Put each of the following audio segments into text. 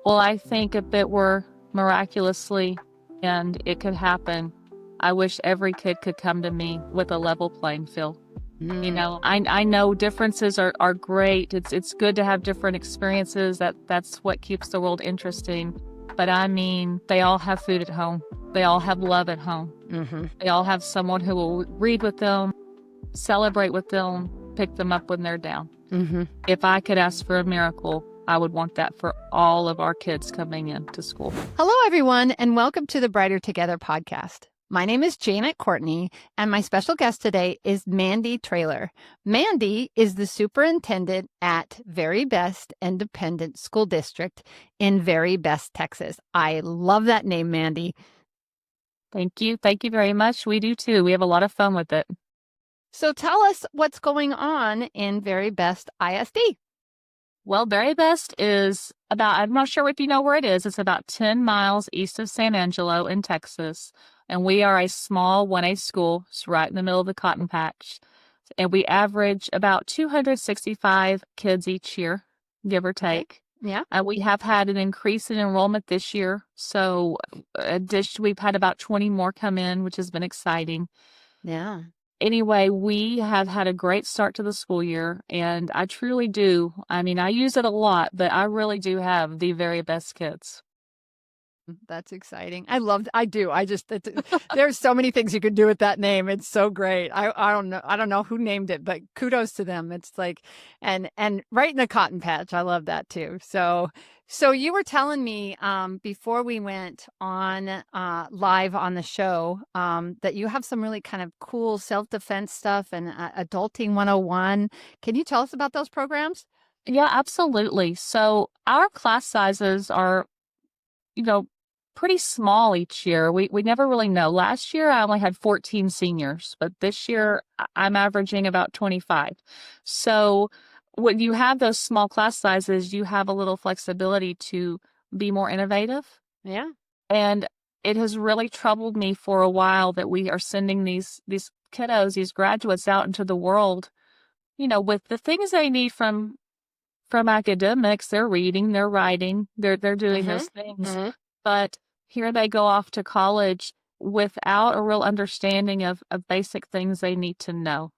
Well, I think if it were miraculously and it could happen, I wish every kid could come to me with a level playing field. I know differences are great. It's good to have different experiences. That's what keeps the world interesting. But I mean, they all have food at home. They all have love at home. They all have someone who will read with them, celebrate with them, pick them up when they're down. If I could ask for a miracle, I would want that for all of our kids coming into school. Hello, everyone, and welcome to the Brighter Together podcast. My name is Janet Courtney, and my special guest today is Mandy Traylor. Mandy is the superintendent at Very Best Independent School District in Very Best, Texas. I love that name, Mandy. Thank you. Thank you very much. We do too. We have a lot of fun with it. So tell us what's going on in Very Best ISD. Well, Very Best is about, I'm not sure if you know where it is. It's about 10 miles east of San Angelo in Texas. And we are a small 1A school. It's right in the middle of the cotton patch. And we average about 265 kids each year, give or take. Yeah. We have had an increase in enrollment this year. So we've had about 20 more come in, which has been exciting. Yeah. Anyway, we have had a great start to the school year, and I truly do. I mean, I use it a lot, but I really do have the very best kids. That's exciting. I do. There's so many things you could do with that name. It's so great. I don't know who named it, but kudos to them. It's like, and right in the cotton patch. I love that too. So you were telling me, before we went on, live on the show, that you have some really kind of cool self-defense stuff and Adulting 101. Can you tell us about those programs? Yeah, absolutely. So our class sizes are, pretty small each year. We never really know. Last year, I only had 14 seniors, but this year I'm averaging about 25. So when you have those small class sizes, you have a little flexibility to be more innovative. Yeah. And it has really troubled me for a while that we are sending these kiddos, these graduates out into the world, with the things they need from academics. They're reading, they're writing, they're doing those things. But here they go off to college without a real understanding of basic things they need to know.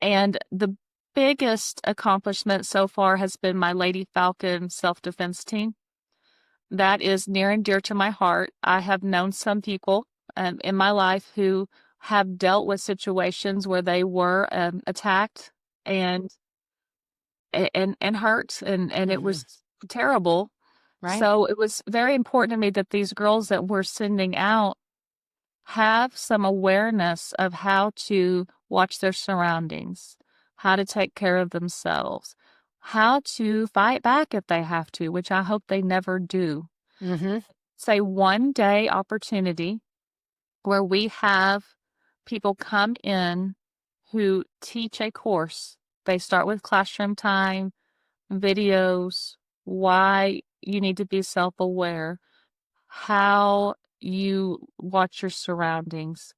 And the biggest accomplishment so far has been my Lady Falcon self-defense team. That is near and dear to my heart. I have known some people in my life who have dealt with situations where they were attacked and hurt, and it was terrible. Right. So it was very important to me that these girls that we're sending out have some awareness of how to watch their surroundings, how to take care of themselves, how to fight back if they have to, which I hope they never do. It's a one-day opportunity where we have people come in who teach a course. They start with classroom time, videos, why you need to be self-aware, how you watch your surroundings,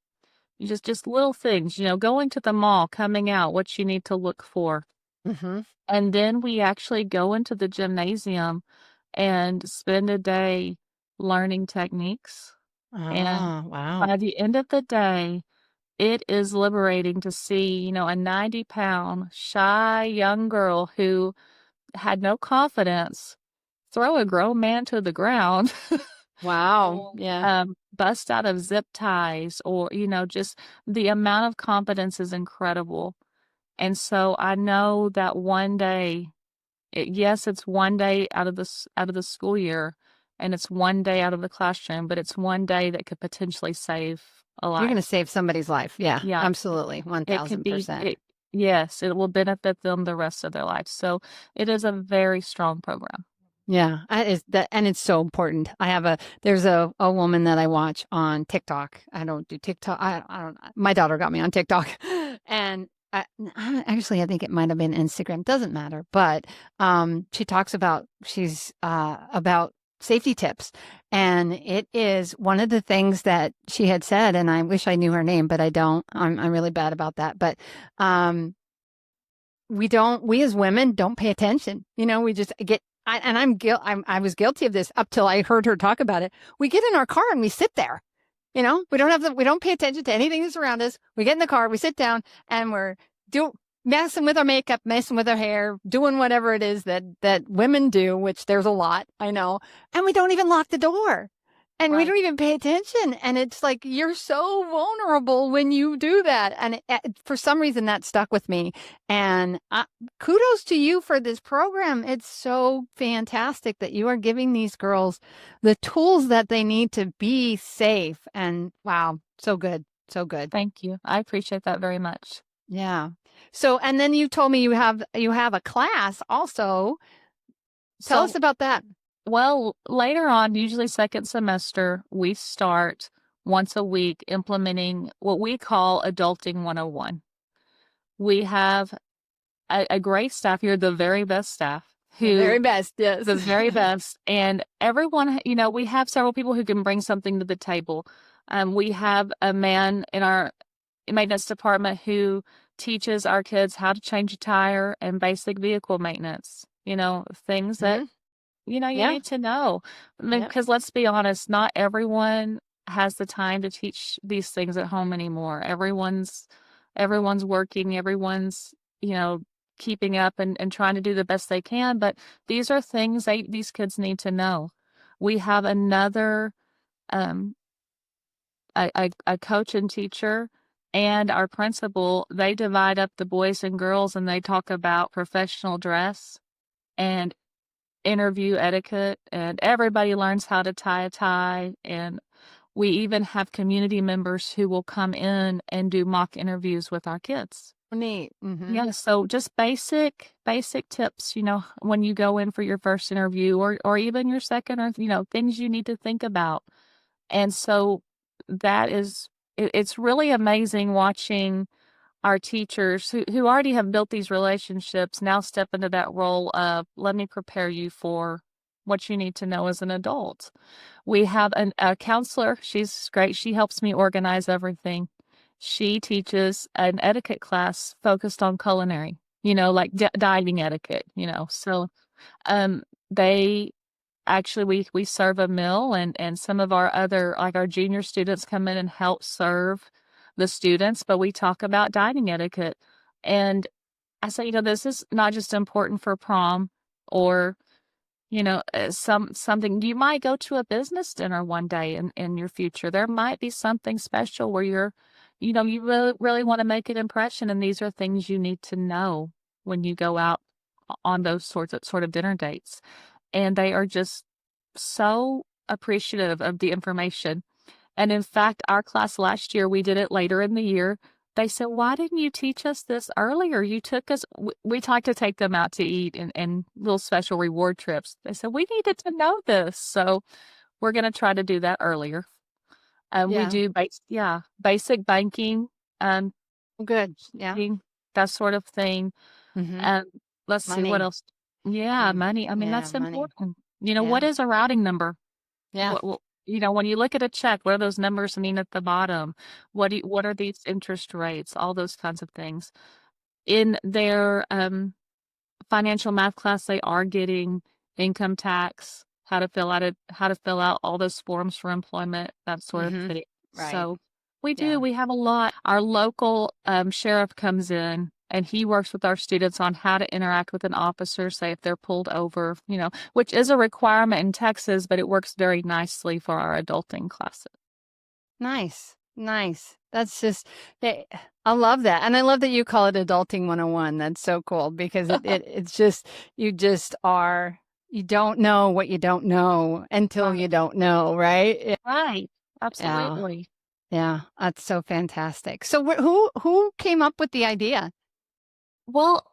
just little things, going to the mall, coming out, what you need to look for. And then we actually go into the gymnasium and spend a day learning techniques. And wow. by the end of the day, it is liberating to see, a 90-pound, shy young girl who had no confidence throw a grown man to the ground. Wow. Yeah. Bust out of zip ties, or, just the amount of confidence is incredible. And so I know that one day, yes, it's one day out of the school year, and it's one day out of the classroom, but it's one day that could potentially save a life. You're going to save somebody's life. Yeah. Yeah. It Absolutely. can be, 1000%. yes, it will benefit them the rest of their life. So it is a very strong program. Yeah, and it's so important. There's a woman that I watch on TikTok. I don't do TikTok. I don't. My daughter got me on TikTok, and I think it might have been Instagram. Doesn't matter. But she talks about about safety tips, and it is one of the things that she had said. And I wish I knew her name, but I don't. I'm really bad about that. But we as women don't pay attention. We just get I was guilty of this up till I heard her talk about it. We get in our car and we sit there. We don't pay attention to anything that's around us. We get in the car, we sit down, and we're do messing with our makeup, messing with our hair, doing whatever it is that women do, which there's a lot, I know. And we don't even lock the door. And we Right. don't even pay attention. And it's like, you're so vulnerable when you do that. And for some reason, that stuck with me. And kudos to you for this program. It's so fantastic that you are giving these girls the tools that they need to be safe. And wow, so good. So good. Thank you. I appreciate that very much. Yeah. So, and then you told me you have a class also. Tell us So, about that. well, later on, usually second semester, we start once a week implementing what we call Adulting 101. We have a great staff here, the very best staff, The who very best, yes. the very best, and everyone, we have several people who can bring something to the table. We have a man in our maintenance department who teaches our kids how to change a tire and basic vehicle maintenance, things that Mhm. you Yeah. need to know. I mean, Yeah. because let's be honest, not everyone has the time to teach these things at home anymore. Everyone's working, everyone's, you know, keeping up and trying to do the best they can. But these are things these kids need to know. We have another um a coach and teacher and our principal, they divide up the boys and girls and they talk about professional dress and interview etiquette, and everybody learns how to tie a tie. And we even have community members who will come in and do mock interviews with our kids. Neat. Yeah, so just basic tips, when you go in for your first interview or even your second, or things you need to think about. And so that is it's really amazing watching our teachers who already have built these relationships now step into that role of, let me prepare you for what you need to know as an adult. We have a counselor. She's great. She helps me organize everything. She teaches an etiquette class focused on culinary, like dining etiquette, So um, they actually, we serve a meal, and some of our other, like our junior students, come in and help serve the students, but we talk about dining etiquette. And I say, this is not just important for prom or, something. You might go to a business dinner one day in your future. There might be something special where you really want to make an impression, and these are things you need to know when you go out on those sort of dinner dates. And they are just so appreciative of the information. And in fact, our class last year, we did it later in the year. They said, "Why didn't you teach us this earlier? You took us." We like to take them out to eat and little special reward trips. They said, "We needed to know this." So we're going to try to do that earlier. We Yeah. do basic banking, um, Good. Yeah. that sort of thing. Mhm. Um, let's see what Money. else. Yeah, Mm. money. I mean, Yeah, that's money. important. What Yeah. is a routing number? Yeah. When you look at a check, what do those numbers mean at the bottom? What are these interest rates? All those kinds of things. In their financial math class, they are getting income tax, how to fill out all those forms for employment, that sort of Mhm. thing. Right. So Yeah. we have a lot. Our local sheriff comes in and he works with our students on how to interact with an officer, say if they're pulled over, which is a requirement in Texas, but it works very nicely for our adulting classes. Nice. Nice. That's just eh, I love that. And I love that you call it adulting 101. That's so cool because it's just you don't know what you don't know until you Right. don't know, right? Right. Yeah. Absolutely. Yeah. That's so fantastic. So who came up with the idea? Well,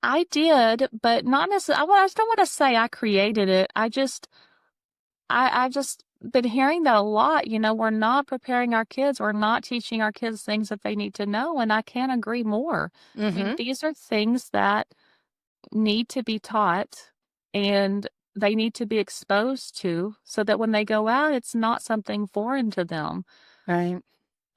I did, but not necessarily. I just don't want to say I created it. I've just been hearing that a lot. We're not preparing our kids. We're not teaching our kids things that they need to know. And I can't agree more. I mean, Mhm. these are things that need to be taught and they need to be exposed to so that when they go out, it's not something foreign to them. Right.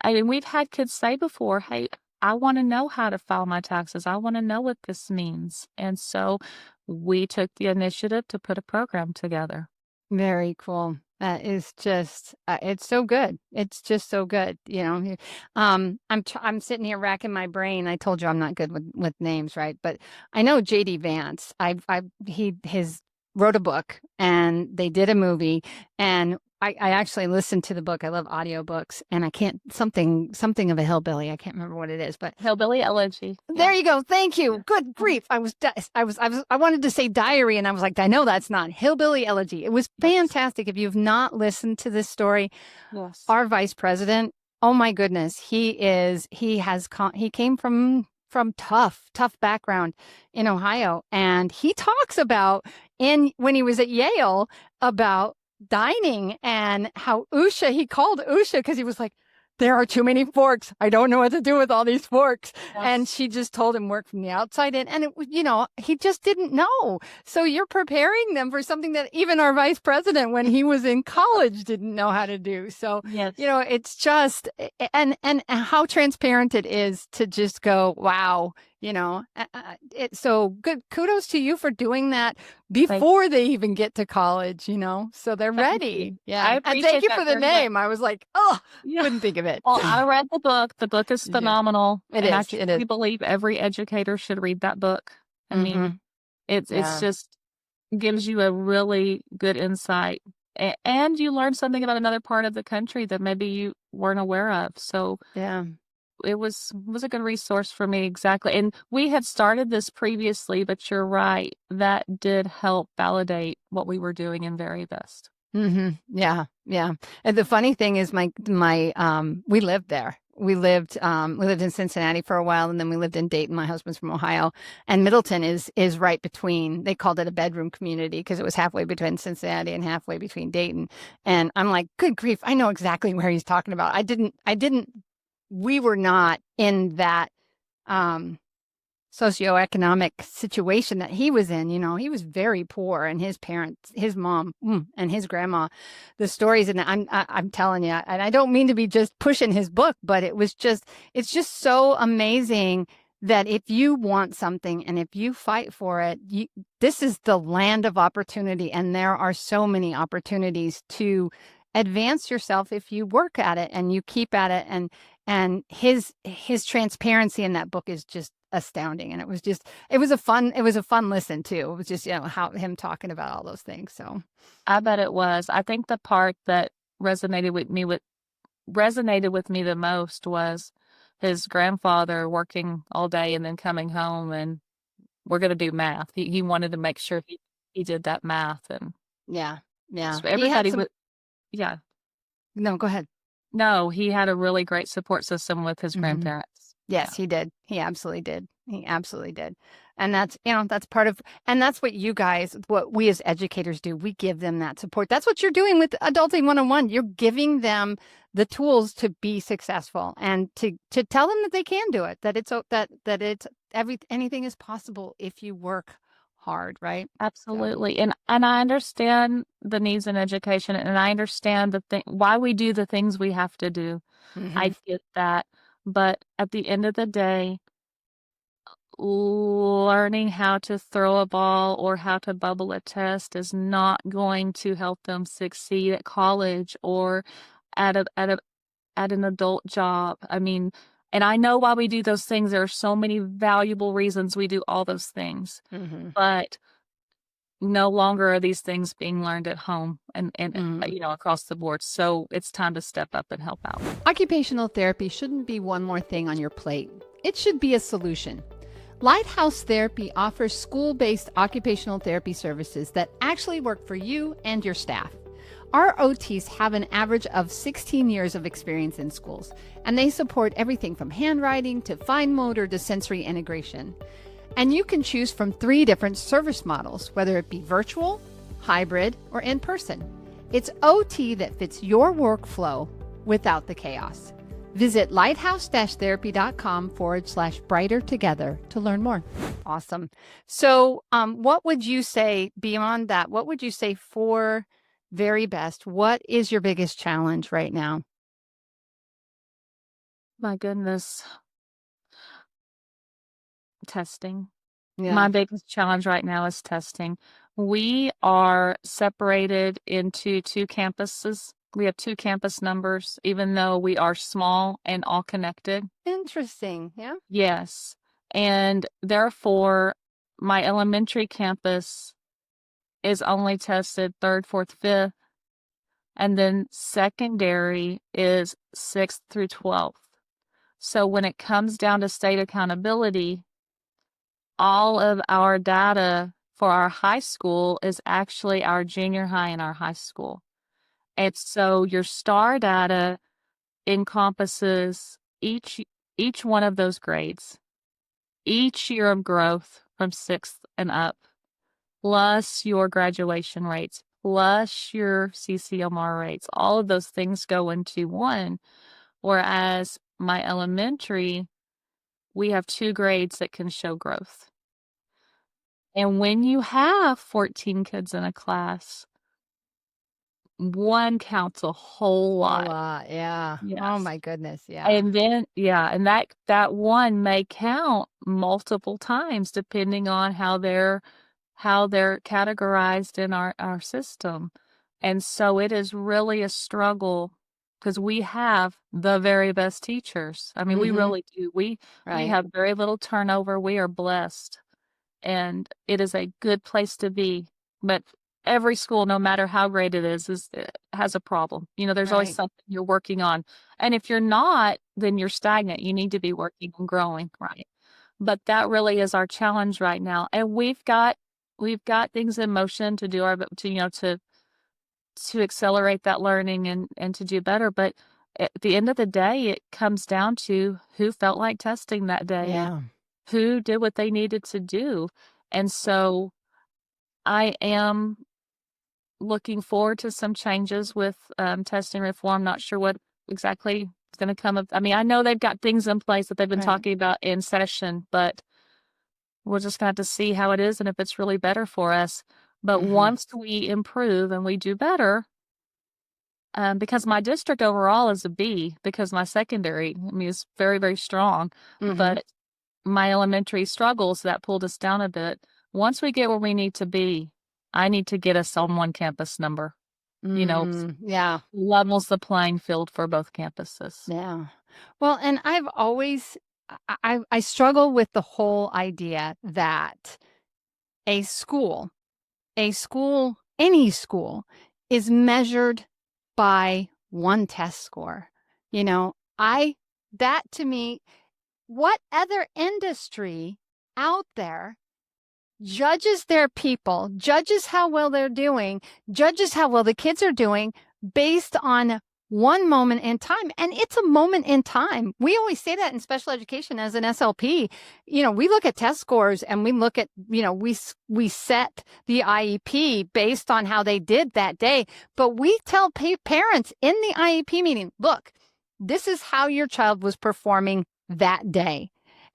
I mean, we've had kids say before, "Hey, I want to know how to file my taxes. I want to know what this means. And so we took the initiative to put a program together. Very cool. That is just, it's so good. It's just so good. I'm sitting here racking my brain. I told you I'm not good with names, right? But I know JD Vance. His wrote a book and they did a movie, and I actually listened to the book. I love audiobooks, and I can't something of a hillbilly. I can't remember what it is, but Hillbilly Elegy. there Yeah. you go. Thank Yeah. you. Good Mhm. grief. I wanted to say diary, and I was like, I know that's not Hillbilly Elegy. It was Yes. fantastic. If you've not listened to this story, Yes. our vice president, oh my goodness, he came from tough background in Ohio, and he talks about when he was at Yale about dining and how he called Usha because he was like, there are too many forks. I don't know what to do with all these forks. And Yes. she just told him work from the outside in. And he just didn't know. So you're preparing them for something that even our vice president, when he was in college, didn't know how to do. So, Yes. it's just, and how transparent it is to just go, wow, so good. Kudos to you for doing that Thank before they even get to college, so they're thank ready. you. I Yeah. And thank appreciate you for that the very much. name. I was like, oh, Yeah. couldn't think of it. Well, I read the book. The book is Yeah, phenomenal, it and I is. It is. truly believe every educator should read that book. I mean, Mm-hmm. it's Yeah. just gives you a really good insight, and you learn something about another part of the country that maybe you weren't aware of. So Yeah. it was a good resource for me, exactly. And we had started this previously, but you're right, that did help validate what we were doing in Very Best. Mm-hmm. Yeah. Yeah. And the funny thing is we lived there. We lived in Cincinnati for a while, and then we lived in Dayton. My husband's from Ohio, and Middleton is right between. They called it a bedroom community because it was halfway between Cincinnati and halfway between Dayton. And I'm like, good grief, I know exactly where he's talking about. I didn't we were not in that um socioeconomic situation that he was in. He was very poor, and his parents, his mom, and his grandma, the stories, and I'm telling you, and I don't mean to be just pushing his book, but it's just so amazing that if you want something and if you fight for it, this is the land of opportunity, and there are so many opportunities to advance yourself if you work at it and you keep at it. And his transparency in that book is just astounding. And it was a fun listen too. It was just, how him talking about all those things. So I bet it was. I think the part that resonated with me the most was his grandfather working all day and then coming home, and we're going to do math. He wanted to make sure he did that math, and yeah, yeah. so He had everybody some, would, yeah. no, go ahead. No, he had a really great support system with his Hmm. grandparents. Yeah. Yes, he did. He absolutely did. He absolutely did. And that's part of, and that's what we as educators do. We give them that support. That's what you're doing with Adulting 101. You're giving them the tools to be successful and to tell them that they can do it, that anything is possible if you work hard, right? So, Absolutely. And I understand the needs in education, and I understand why we do the things we have to do. hmm I get that. But at the end of the day, learning how to throw a ball or how to bubble a test is not going to help them succeed at college or at an adult job. I mean, and I know why we do those things. There are so many valuable reasons we do all those things, hmm but no longer are these things being learned at home and hmm across the board. So it's time to step up and help out. Occupational therapy shouldn't be one more thing on your plate. It should be a solution. Lighthouse Therapy offers school based occupational therapy services that actually work for you and your staff. Our OTs have an average of 16 years of experience in schools, and they support everything from handwriting to fine motor to sensory integration. And you can choose from 3 different service models, whether it be virtual, hybrid, or in person. It's OT that fits your workflow without the chaos. Visit lighthouse-therapy.com/brighter together to learn more. Awesome. So, what would you say beyond that? What would you say for Very Best? What is your biggest challenge right now? My goodness. Testing. My Yeah. biggest challenge right now is testing. We are separated into 2 campuses. We have 2 campus numbers, even though we are small and all connected. Interesting. Yeah. Yes. And therefore, my elementary campus is only tested 3rd, 4th, 5th, and then secondary is 6th through 12th. So when it comes down to state accountability, all of our data for our high school is actually our junior high and our high school. And so your STAR data encompasses each one of those grades, each year of growth from 6th and up, plus your graduation rates, plus your CCMR rates. All of those things go into one. Whereas my elementary, we have 2 grades that can show growth. And when you have 14 kids in a class, one counts a whole A lot. lot. Yeah. Oh Yes. my goodness. Yeah. And then, and that one may count multiple times depending on how they're categorized in our system. And so it is really a struggle because we have the very best teachers. I mean, we Mm-hmm. really do. We Right. have very little turnover. We are blessed, and it is a good place to be. But every school, no matter how great it is has a problem. There's always Right. something you're working on. And if you're not, then you're stagnant. You need to be working and growing, right? But that really is our challenge right now. And we've got things in motion to do our to accelerate that learning and to do better. But at the end of the day, it comes down to who felt like testing that day and Yeah. who did what they needed to do. And so I am looking forward to some changes with testing reform. Not sure what exactly is going to come of. I mean, I know they've got things in place that they've been Right. talking about in session, but we're just going to have to see how it is and if it's really better for us. But Mm-hmm. once we improve and we do better, because my district overall is a B, because my secondary, I mean, is very, very strong, Mm-hmm. but my elementary struggles that pulled us down a bit. Once we get where we need to be, I need to get us on one campus number, Yeah. levels the playing field for both campuses. Yeah. Well, and I've always I struggle with the whole idea that a school, any school is measured by one test score. I that to me, what other industry out there judges their people, judges how well they're doing, judges how well the kids are doing based on one moment in time. And it's a moment in time. We always say that in special education as an SLP. We look at test scores and we look at, we set the IEP based on how they did that day. But we tell parents in the IEP meeting, look, this is how your child was performing that day.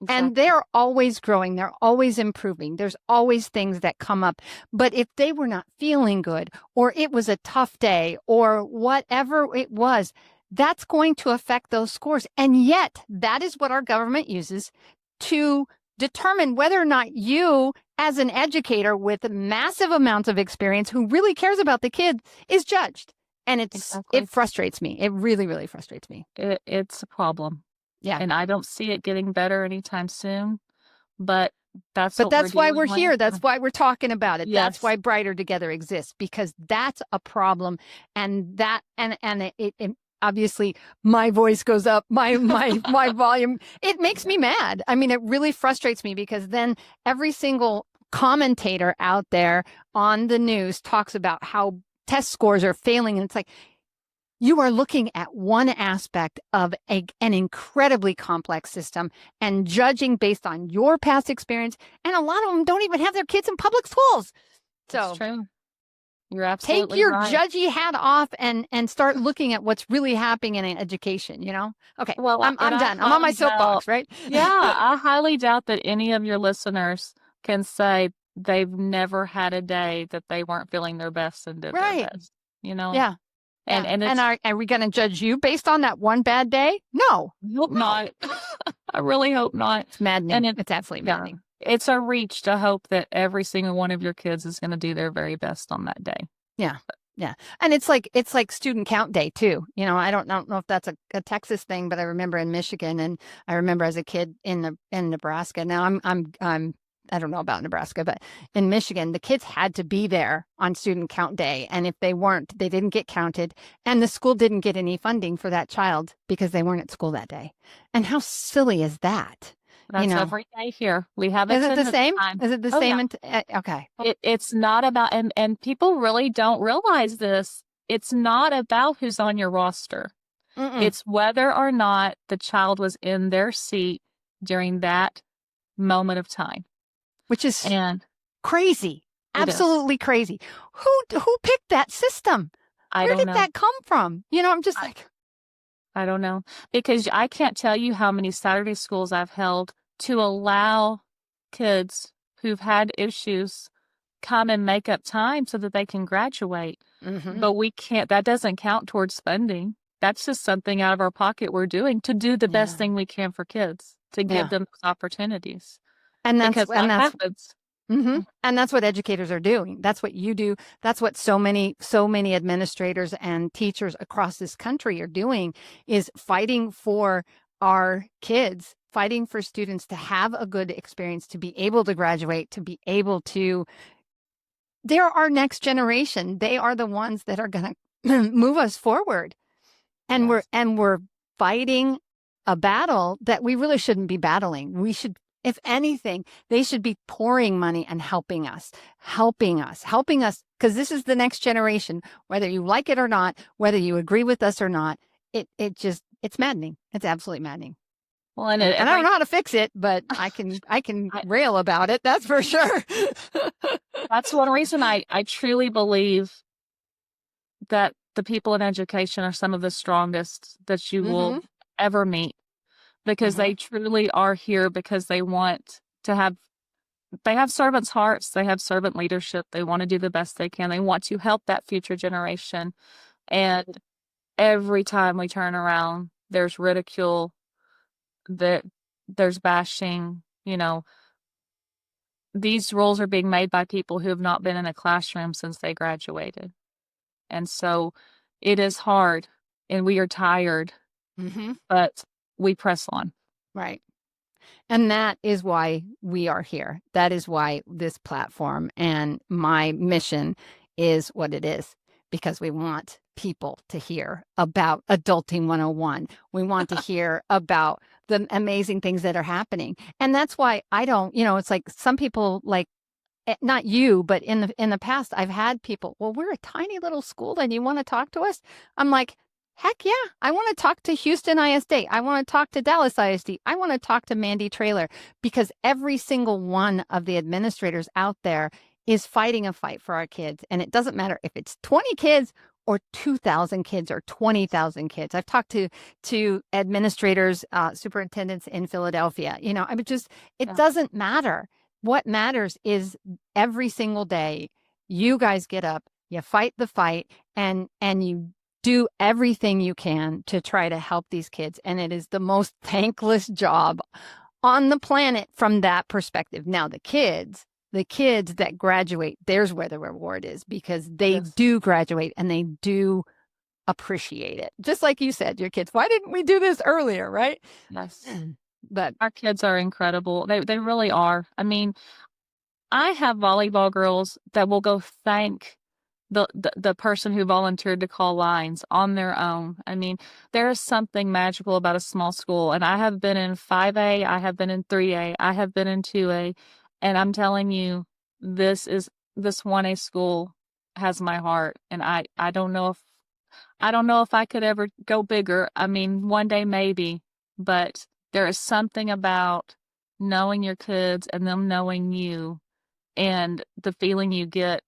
And Exactly. they're always growing. They're always improving. There's always things that come up. But if they were not feeling good, or it was a tough day, or whatever it was, that's going to affect those scores. And yet, that is what our government uses to determine whether or not you, as an educator with massive amounts of experience who really cares about the kid, is judged. And Exactly. it frustrates me. It really, really frustrates me. It's a problem. Yeah. And I don't see it getting better anytime soon, but that's But what we're that's why dealing we're with. here. That's why we're talking about it. That's Yes. why Brighter Together exists, because that's a problem. And that and it obviously my voice goes up, my volume. It makes me mad. I mean, it really frustrates me because then every single commentator out there on the news talks about how test scores are failing. And it's like, you are looking at one aspect of an incredibly complex system and judging based on your past experience. And a lot of them don't even have their kids in public schools. It's So true. You're take absolutely your right. judgy hat off and start looking at what's really happening in education. Okay, Well, I'm I done. I'm on my highly doubt, soapbox, right? yeah, I highly doubt that any of your listeners can say they've never had a day that they weren't feeling their best and did their Right. best, you know? Yeah. Yeah. And And it's are we going to judge you based on that one bad day? No. I hope not. I really hope not. It's maddening. And it It's absolutely yeah, maddening. it's a reach to hope that every single one of your kids is gonna do their very best on that day. Yeah. Yeah. And it's like student count day too. I don't know if that's a Texas thing, but I remember in Michigan, and I remember as a kid in Nebraska. Now I'm I don't know about Nebraska, but in Michigan, the kids had to be there on student count day. And if they weren't, they didn't get counted. And the school didn't get any funding for that child because they weren't at school that day. And how silly is that? You That's know, every day here. We have is it the attendance same? time. Is it the Oh, same? yeah. Okay. It's not about and people really don't realize this. It's not about who's on your roster. Mm-mm. It's whether or not the child was in their seat during that moment of time. Which is And crazy. it is. Absolutely crazy. Who picked that system? I Where don't did know. that come from? I'm just I, like, I don't know. Because I can't tell you how many Saturday schools I've held to allow kids who've had issues come and make up time so that they can graduate. mm-hmm. But we can't, that doesn't count towards funding. That's just something out of our pocket we're doing to do the best Yeah. thing we can for kids, to give Yeah. them those opportunities. And that's Because and life that's happens. mm-hmm. And that's what educators are doing. That's what you do. That's what so many administrators and teachers across this country are doing, is fighting for our kids, fighting for students to have a good experience, to be able to graduate, to be able to they're our next generation. They are the ones that are going to move us forward. And we're Yes. and we're fighting a battle that we really shouldn't be battling. We should, if anything, they should be pouring money and helping us, because this is the next generation, whether you like it or not, whether you agree with us or not. It's maddening. It's absolutely maddening. Well, and And I don't know how to fix it, but I can I, rail about it. That's for sure. that's one reason I truly believe that the people in education are some of the strongest that you Mm-hmm. will ever meet because Mm-hmm. they truly are here because they want to have they have servants' hearts, they have servant leadership, they want to do the best they can, they want to help that future generation. And every time we turn around, there's ridicule, that there's bashing, these rules are being made by people who have not been in a classroom since they graduated. And so it is hard and we are tired, Mm-hmm. but we press on. Right. And that is why we are here. That is why this platform and my mission is what it is, because we want people to hear about Adulting 101. We want to hear about the amazing things that are happening. And that's why I don't, it's like some people, like, not you, but in the past, I've had people, well, we're a tiny little school and you want to talk to us? I'm like, heck yeah, I want to talk to Houston ISD. I want to talk to Dallas ISD. I want to talk to Mandy Traylor, because every single one of the administrators out there is fighting a fight for our kids. And it doesn't matter if it's 20 kids or 2,000 kids or 20,000 kids. I've talked to administrators, superintendents in Philadelphia. I mean, it Yeah. doesn't matter. What matters is every single day you guys get up, you fight the fight, and you do everything you can to try to help these kids. And it is the most thankless job on the planet from that perspective. Now, the kids that graduate, there's where the reward is, because they Yes. do graduate and they do appreciate it. Just like you said, your kids, why didn't we do this earlier, right? Yes. But Our kids are incredible. They really are. I mean, I have volleyball girls that will go thank the person who volunteered to call lines on their own. I mean, there is something magical about a small school. And I have been in 5A, I have been in 3A, I have been in 2A, and I'm telling you, this 1A school has my heart. And I don't know if I could ever go bigger. I mean, one day maybe, but there is something about knowing your kids and them knowing you and the feeling you get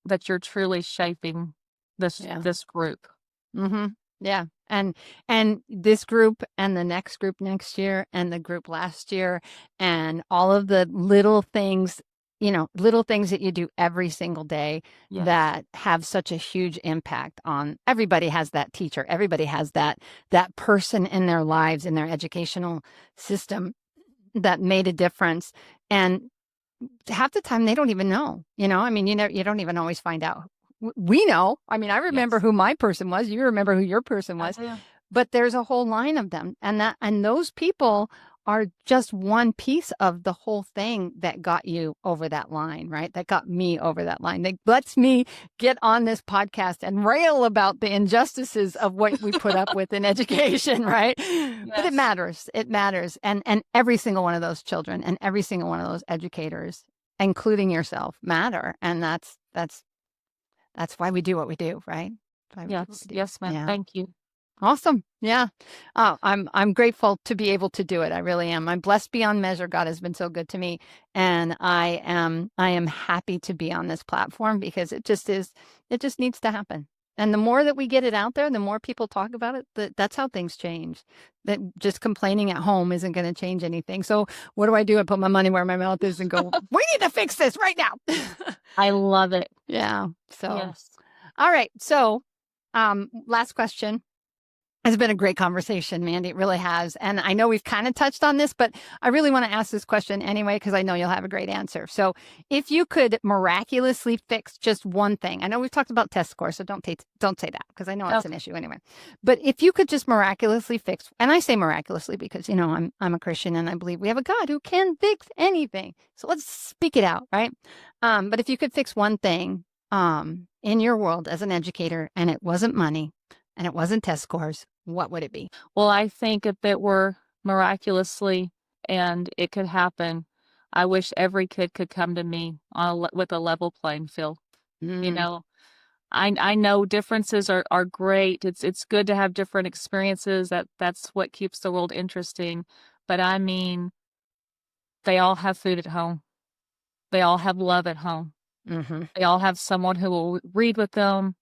that you're truly shaping this yeah. this group. Mm-hmm. Yeah. And this group and the next group next year and the group last year and all of the little things, little things that you do every single day Yes. that have such a huge impact on everybody. Has that teacher, everybody has that person in their lives, in their educational system, that made a difference. And half the time they don't even know, I mean, you don't even always find out. We know. I mean, I remember Yes. who my person was. You remember who your person I was. do. But there's a whole line of them, and those people are just one piece of the whole thing that got you over that line, right? That got me over that line. That lets me get on this podcast and rail about the injustices of what we put up with in education, right? But it Yes. matters. It matters. And every single one of those children and every single one of those educators, including yourself, matter. And that's why we do what we do, right? That's why we do what Yes. we do. Yes, ma'am. Yeah. Thank you. Awesome. Yeah. Oh, I'm grateful to be able to do it. I really am. I'm blessed beyond measure. God has been so good to me. And I am happy to be on this platform because it just needs to happen. And the more that we get it out there, the more people talk about it, that's how things change. That just complaining at home isn't going to change anything. So what do? I put my money where my mouth is and go, we need to fix this right now. I love it. Yeah. So, Yes. all right. So, last question. It's been a great conversation, Mandy. It really has. And I know we've kind of touched on this, but I really want to ask this question anyway, because I know you'll have a great answer. So if you could miraculously fix just one thing, I know we've talked about test scores, so don't say that because I know it's an Okay. issue anyway. But if you could just miraculously fix, and I say miraculously because, I'm a Christian and I believe we have a God who can fix anything. So let's speak it out, right? But if you could fix one thing in your world as an educator and it wasn't money, and it wasn't test scores, what would it be? Well, I think if it were miraculously and it could happen, I wish every kid could come to me with a level playing field. You Mm, know, I know differences are great. It's good to have different experiences. That's what keeps the world interesting. But I mean, they all have food at home. They all have love at home. mm-hmm, They all have someone who will read with them,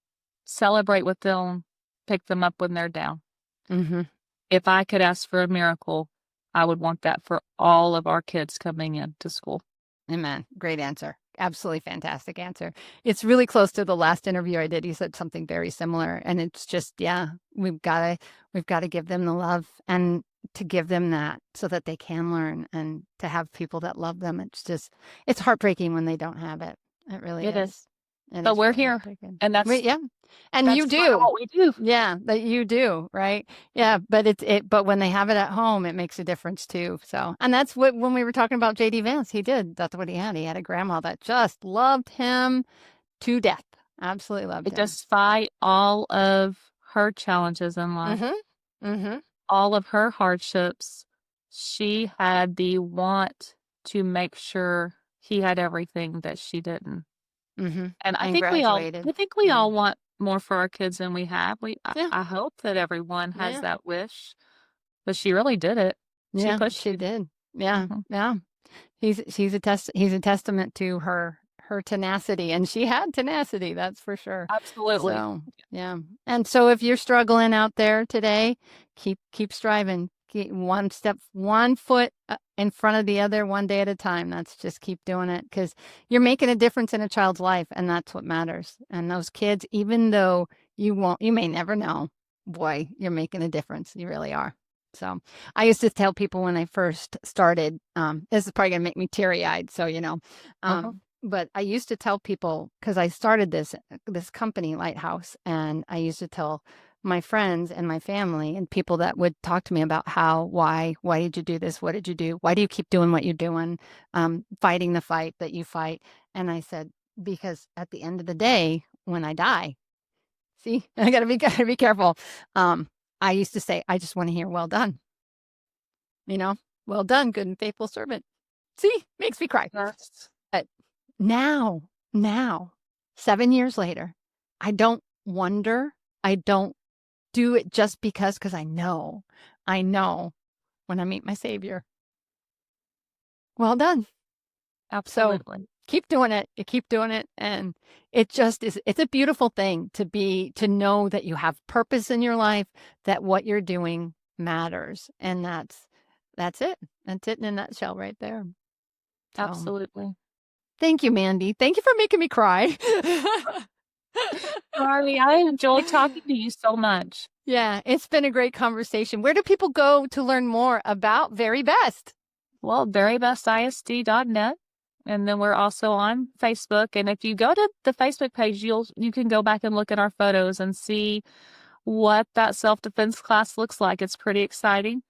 celebrate with them, pick them up when they're down. mm-hmm. If I could ask for a miracle, I would want that for all of our kids coming into school. Amen. Great answer. Absolutely fantastic answer. It's really close to the last interview I did. He said something very similar. And it's just, yeah, we've got to give them the love and to give them that so that they can learn and to have people that love them. It's heartbreaking when they don't have it. It really It is. is. It But is we're really here, heartbreaking. and Wait, yeah. And that's you part of do. what we do. Yeah, that you do, right? Yeah, but but when they have it at home, it makes a difference too. So, and that's what when we were talking about JD Vance, he did. That's what he had. He had a grandma that just loved him to death. Absolutely loved him. Despite all of her challenges in life, Mhm. Mhm. all of her hardships, she had the want to make sure he had everything that she didn't. Mhm. And And graduated. I think we Yeah. all want more for our kids than we have. Yeah. I hope that everyone has Yeah. that wish, but she really did it. She Yeah, pushed she you. did. Yeah. Mhm. Yeah. He's a testament to her tenacity, and she had tenacity, that's for sure. Absolutely. So, yeah. And so if you're struggling out there today, keep striving. Keep one foot in front of the other, one day at a time. That's just keep doing it because you're making a difference in a child's life, and that's what matters. And those kids, even though you may never know, boy, you're making a difference. You really are. So I used to tell people when I first started, this is probably gonna make me teary eyed. So, Uh-huh. but I used to tell people because I started this company, Lighthouse, and I used to tell my friends and my family and people that would talk to me about why did you do this? What did you do? Why do you keep doing what you're doing? Fighting the fight that you fight. And I said, because at the end of the day, when I die, see, I gotta be careful. I used to say, I just want to hear, well done. Well done, good and faithful servant. See, makes me cry. Yes. But now, 7 years later, I don't wonder. I don't do it just because I know when I meet my Savior, well done. So Absolutely. keep doing it. You keep doing it. And it just is, it's a beautiful thing to know that you have purpose in your life, that what you're doing matters. And that's it. That's it in a nutshell right there. So Absolutely. Thank you, Mandy. Thank you for making me cry. Sorry, I enjoyed talking to you so much. Yeah, it's been a great conversation. Where do people go to learn more about Very Best? Well, verybestisd.net. And then we're also on Facebook. And if you go to the Facebook page, you can go back and look at our photos and see what that self-defense class looks like. It's pretty exciting.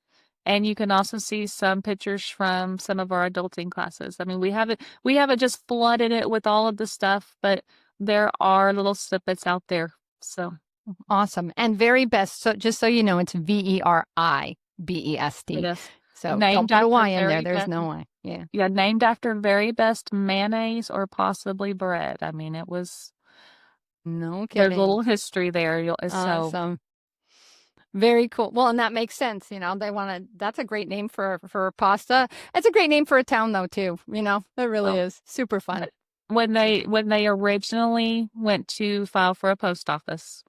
And you can also see some pictures from some of our adulting classes. I mean, we haven't just flooded it with all of the stuff, but there are little snippets out there. So Awesome. And Very Best. So just so you know, it's VERIBEST. yes, So don't named put a after Y in there. very There's best. no Y. Yeah. Yeah, named after very best mayonnaise or possibly bread. I mean, No there's a kidding. little history there. So Awesome. Very cool. Well, and that makes sense. They want to, that's a great name for pasta. It's a great name for a town though, too. It really well, is super fun. but when they originally went to file for a post office,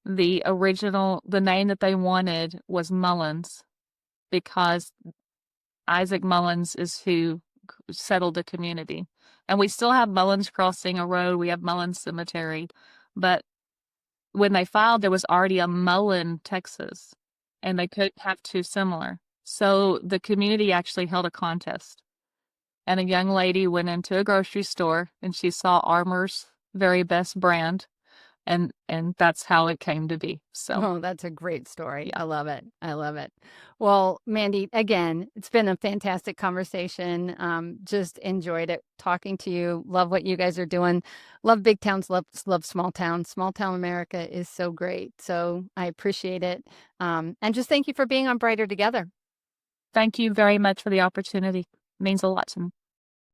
the name that they wanted was Mullins because Isaac Mullins is who settled the community. And we still have Mullins Crossing, a road, we have Mullins Cemetery, but when they filed, there was already a Mullen, Texas, and they couldn't have two similar. So the community actually held a contest, and a young lady went into a grocery store and she saw Armour's very best brand, and that's how it came to be. So Oh, that's a great story. yeah, I love it. I love it. Well, Mandy, again, it's been a fantastic conversation. Just enjoyed it talking to you. Love what you guys are doing. Love big towns, love small towns. Small town America is so great. So I appreciate it. And just thank you for being on Brighter Together. thank you very much for the opportunity. It means a lot to me.